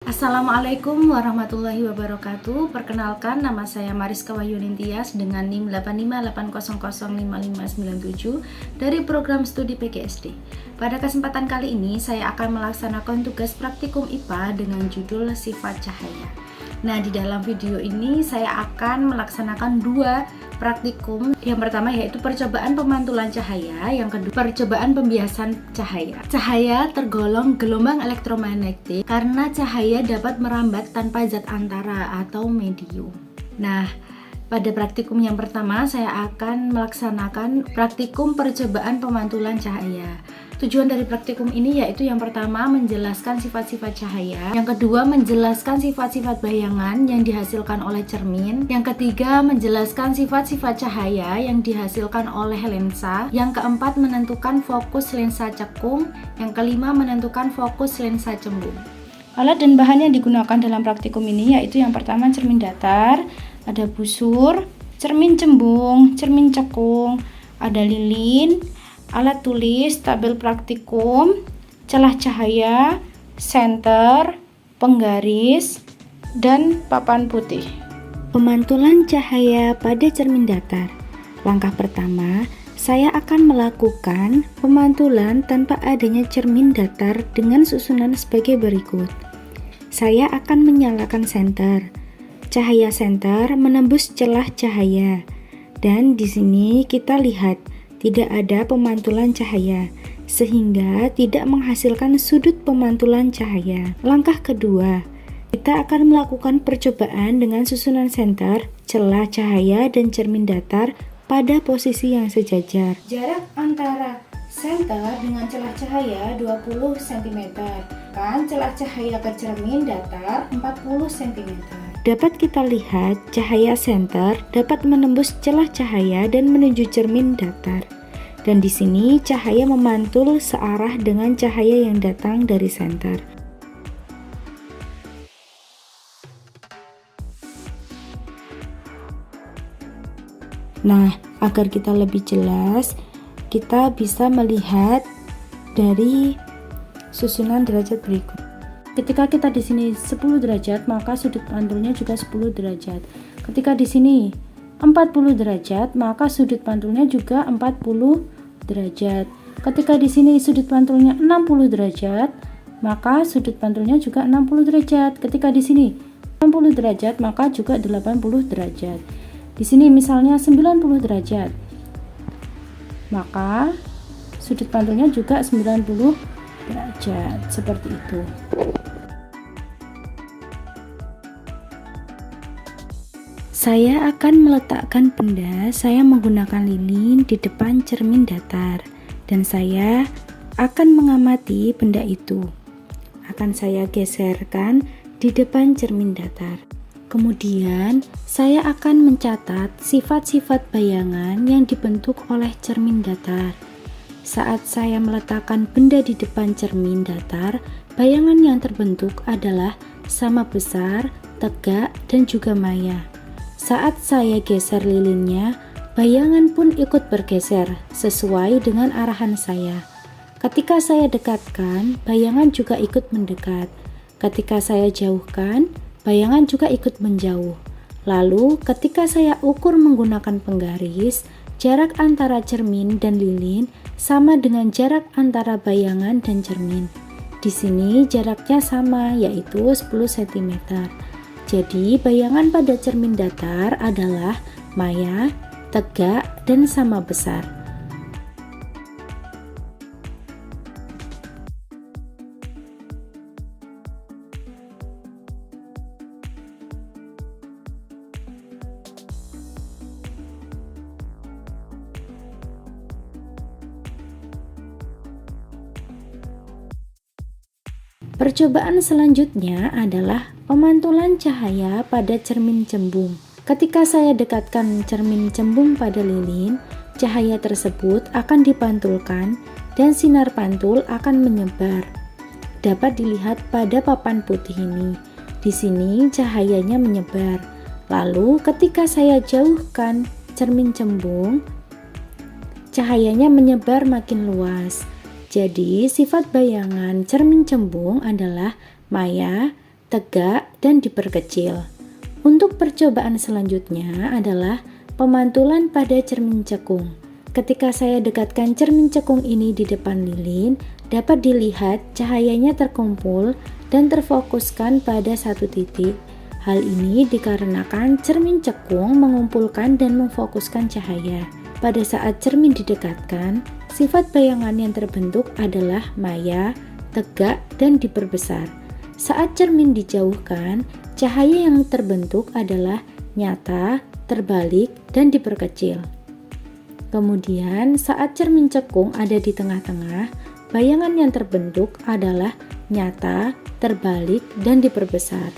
Assalamualaikum warahmatullahi wabarakatuh. Perkenalkan, nama saya Mariska Wahyuni Tias dengan NIM 8580005597 dari program studi PGSD. Pada kesempatan kali ini saya akan melaksanakan tugas praktikum IPA dengan judul sifat cahaya. Nah, di dalam video ini saya akan melaksanakan dua praktikum. Yang pertama yaitu percobaan pemantulan cahaya, yang kedua percobaan pembiasan cahaya. Cahaya tergolong gelombang elektromagnetik karena cahaya dapat merambat tanpa zat antara atau medium. Nah, pada praktikum yang pertama saya akan melaksanakan praktikum percobaan pemantulan cahaya. Tujuan dari praktikum ini yaitu yang pertama menjelaskan sifat-sifat cahaya, yang kedua menjelaskan sifat-sifat bayangan yang dihasilkan oleh cermin, yang ketiga menjelaskan sifat-sifat cahaya yang dihasilkan oleh lensa, yang keempat menentukan fokus lensa cekung, yang kelima menentukan fokus lensa cembung. Alat dan bahan yang digunakan dalam praktikum ini yaitu yang pertama cermin datar, ada busur, cermin cembung, cermin cekung, ada lilin, alat tulis, tabel praktikum, celah cahaya, senter, penggaris, dan papan putih. Pemantulan cahaya pada cermin datar. Langkah pertama, saya akan melakukan pemantulan tanpa adanya cermin datar dengan susunan sebagai berikut. Saya akan menyalakan senter. Cahaya senter menembus celah cahaya. Dan di sini kita lihat tidak ada pemantulan cahaya, sehingga tidak menghasilkan sudut pemantulan cahaya. Langkah kedua, kita akan melakukan percobaan dengan susunan senter, celah cahaya, dan cermin datar pada posisi yang sejajar. Jarak antara senter dengan celah cahaya 20 cm, kan celah cahaya ke cermin datar 40 cm. Dapat kita lihat cahaya senter dapat menembus celah cahaya dan menuju cermin datar. Dan di sini cahaya memantul searah dengan cahaya yang datang dari senter. Nah, agar kita lebih jelas, kita bisa melihat dari susunan derajat berikut. Ketika kita di sini 10 derajat, maka sudut pantulnya juga 10 derajat. Ketika di sini 40 derajat, maka sudut pantulnya juga 40 derajat. Ketika di sini sudut pantulnya 60 derajat, maka sudut pantulnya juga 60 derajat. Ketika di sini 80 derajat, maka juga 80 derajat. Di sini misalnya 90 derajat, maka sudut pantulnya juga 90 derajat, seperti itu. Saya akan meletakkan benda saya menggunakan lilin di depan cermin datar, dan saya akan mengamati benda itu. Akan saya geserkan di depan cermin datar. Kemudian saya akan mencatat sifat-sifat bayangan yang dibentuk oleh cermin datar. Saat saya meletakkan benda di depan cermin datar, bayangan yang terbentuk adalah sama besar, tegak, dan juga maya. Saat saya geser lilinnya, bayangan pun ikut bergeser sesuai dengan arahan saya. Ketika saya dekatkan, bayangan juga ikut mendekat. Ketika saya jauhkan, bayangan juga ikut menjauh. Lalu, ketika saya ukur menggunakan penggaris, jarak antara cermin dan lilin sama dengan jarak antara bayangan dan cermin. Di sini jaraknya sama, yaitu 10 cm. Jadi, bayangan pada cermin datar adalah maya, tegak, dan sama besar. Percobaan selanjutnya adalah pemantulan cahaya pada cermin cembung. Ketika saya dekatkan cermin cembung pada lilin, cahaya tersebut akan dipantulkan dan sinar pantul akan menyebar. Dapat dilihat pada papan putih ini. Di sini cahayanya menyebar. Lalu ketika saya jauhkan cermin cembung, cahayanya menyebar makin luas. Jadi, sifat bayangan cermin cembung adalah maya, tegak, dan diperkecil. Untuk percobaan selanjutnya adalah pemantulan pada cermin cekung. Ketika saya dekatkan cermin cekung ini di depan lilin, dapat dilihat cahayanya terkumpul dan terfokuskan pada satu titik. Hal ini dikarenakan cermin cekung mengumpulkan dan memfokuskan cahaya. Pada saat cermin didekatkan, sifat bayangan yang terbentuk adalah maya, tegak, dan diperbesar. Saat cermin dijauhkan, cahaya yang terbentuk adalah nyata, terbalik, dan diperkecil. Kemudian, saat cermin cekung ada di tengah-tengah, bayangan yang terbentuk adalah nyata, terbalik, dan diperbesar.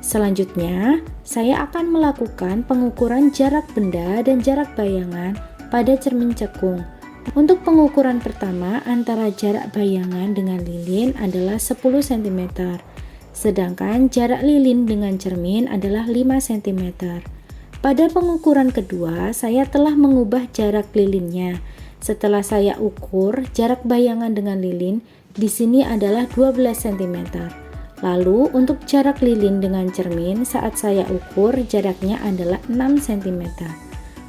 Selanjutnya, saya akan melakukan pengukuran jarak benda dan jarak bayangan pada cermin cekung. Untuk pengukuran pertama antara jarak bayangan dengan lilin adalah 10 cm, sedangkan jarak lilin dengan cermin adalah 5 cm. Pada pengukuran kedua, saya telah mengubah jarak lilinnya. Setelah saya ukur jarak bayangan dengan lilin, di sini adalah 12 cm. Lalu untuk jarak lilin dengan cermin saat saya ukur jaraknya adalah 6 cm.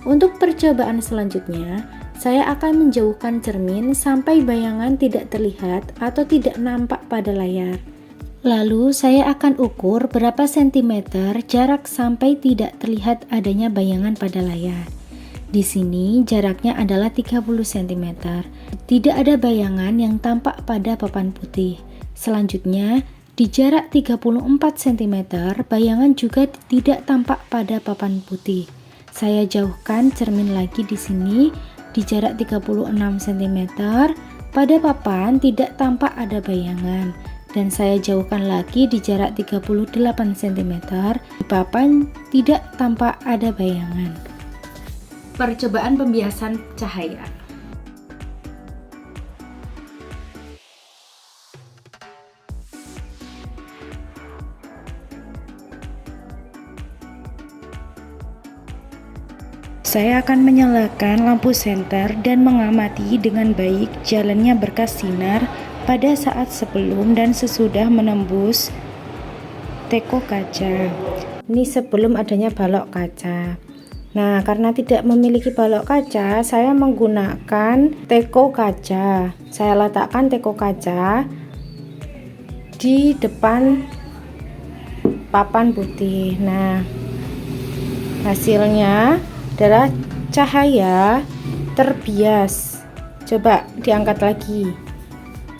Untuk percobaan selanjutnya, saya akan menjauhkan cermin sampai bayangan tidak terlihat atau tidak nampak pada layar. Lalu saya akan ukur berapa sentimeter jarak sampai tidak terlihat adanya bayangan pada layar. Di sini jaraknya adalah 30 cm. Tidak ada bayangan yang tampak pada papan putih. Selanjutnya, di jarak 34 cm, bayangan juga tidak tampak pada papan putih. Saya jauhkan cermin lagi di sini di jarak 36 cm. Pada papan tidak tampak ada bayangan. Dan saya jauhkan lagi di jarak 38 cm. Di papan tidak tampak ada bayangan. Percobaan pembiasan cahaya. Saya akan menyalakan lampu senter dan mengamati dengan baik jalannya berkas sinar pada saat sebelum dan sesudah menembus teko kaca. Ini sebelum adanya balok kaca. Nah, karena tidak memiliki balok kaca, saya menggunakan teko kaca. Saya letakkan teko kaca di depan papan putih. Nah, hasilnya adalah cahaya terbias. Coba diangkat lagi.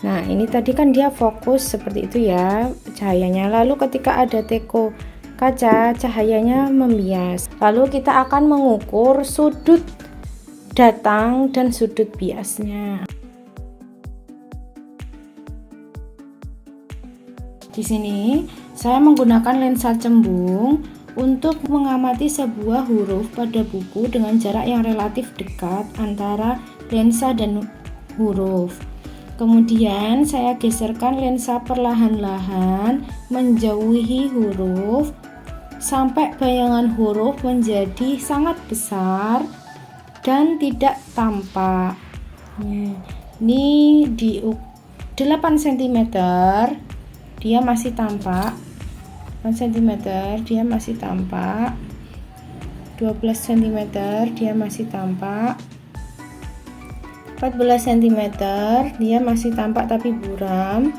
Nah, ini tadi kan dia fokus seperti itu ya cahayanya. Lalu ketika ada teko kaca, cahayanya membias. Lalu kita akan mengukur sudut datang dan sudut biasnya. Di sini saya menggunakan lensa cembung untuk mengamati sebuah huruf pada buku dengan jarak yang relatif dekat antara lensa dan huruf. Kemudian saya geserkan lensa perlahan-lahan menjauhi huruf sampai bayangan huruf menjadi sangat besar dan tidak tampak. Ini di 8 cm dia masih tampak. 8 cm dia masih tampak. 12 cm dia masih tampak. 14 cm dia masih tampak tapi buram.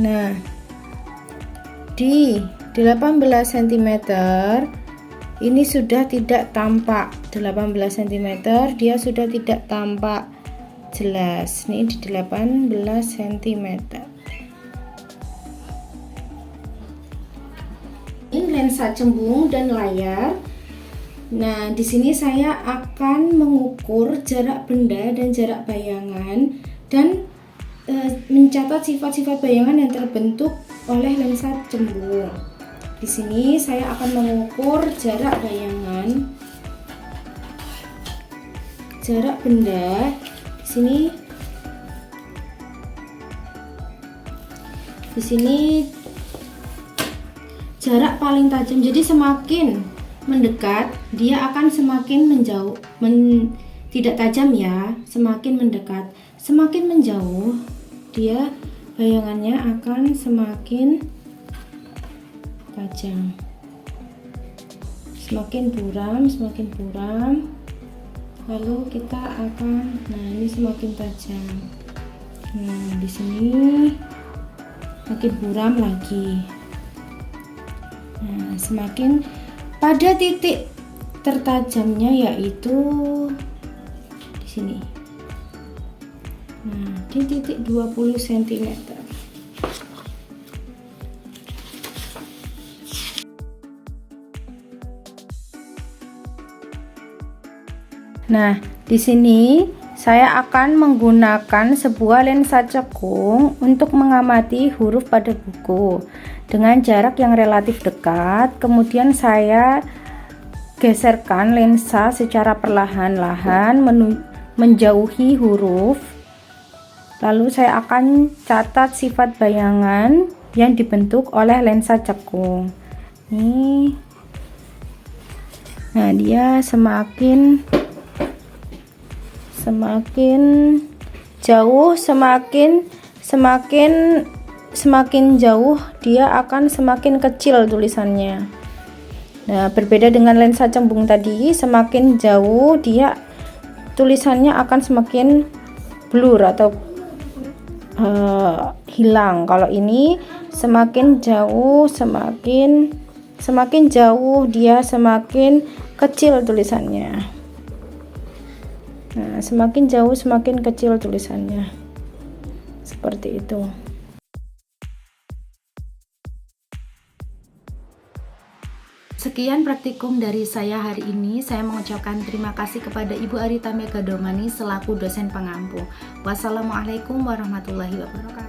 Nah, di 18 cm ini sudah tidak tampak. 18 cm dia sudah tidak tampak jelas. Ini di 18 cm. Ini lensa cembung dan layar. Nah, di sini saya akan mengukur jarak benda dan jarak bayangan dan mencatat sifat-sifat bayangan yang terbentuk oleh lensa cembung. Di sini saya akan mengukur jarak bayangan, jarak benda. Di sini jarak paling tajam. Jadi semakin mendekat dia akan semakin menjauh, tidak tajam ya, semakin mendekat. Semakin menjauh, dia bayangannya akan semakin tajam. Semakin buram, lalu kita akan, nah ini semakin tajam. Nah di sini makin buram lagi. Nah semakin pada titik tertajamnya yaitu di sini. Nah di titik 20 cm. Nah, di sini saya akan menggunakan sebuah lensa cekung untuk mengamati huruf pada buku dengan jarak yang relatif dekat. Kemudian saya geserkan lensa secara perlahan-lahan menjauhi huruf. Lalu saya akan catat sifat bayangan yang dibentuk oleh lensa cekung. Nih. Nah, dia semakin jauh, semakin jauh dia akan semakin kecil tulisannya. Nah, berbeda dengan lensa cembung tadi, semakin jauh dia tulisannya akan semakin blur atau hilang. Kalau ini semakin jauh, semakin jauh dia semakin kecil tulisannya. Nah, semakin jauh semakin kecil tulisannya. Seperti itu. Sekian praktikum dari saya hari ini. Saya mengucapkan terima kasih kepada Ibu Arita Megadomani selaku dosen pengampu. Wassalamualaikum warahmatullahi wabarakatuh.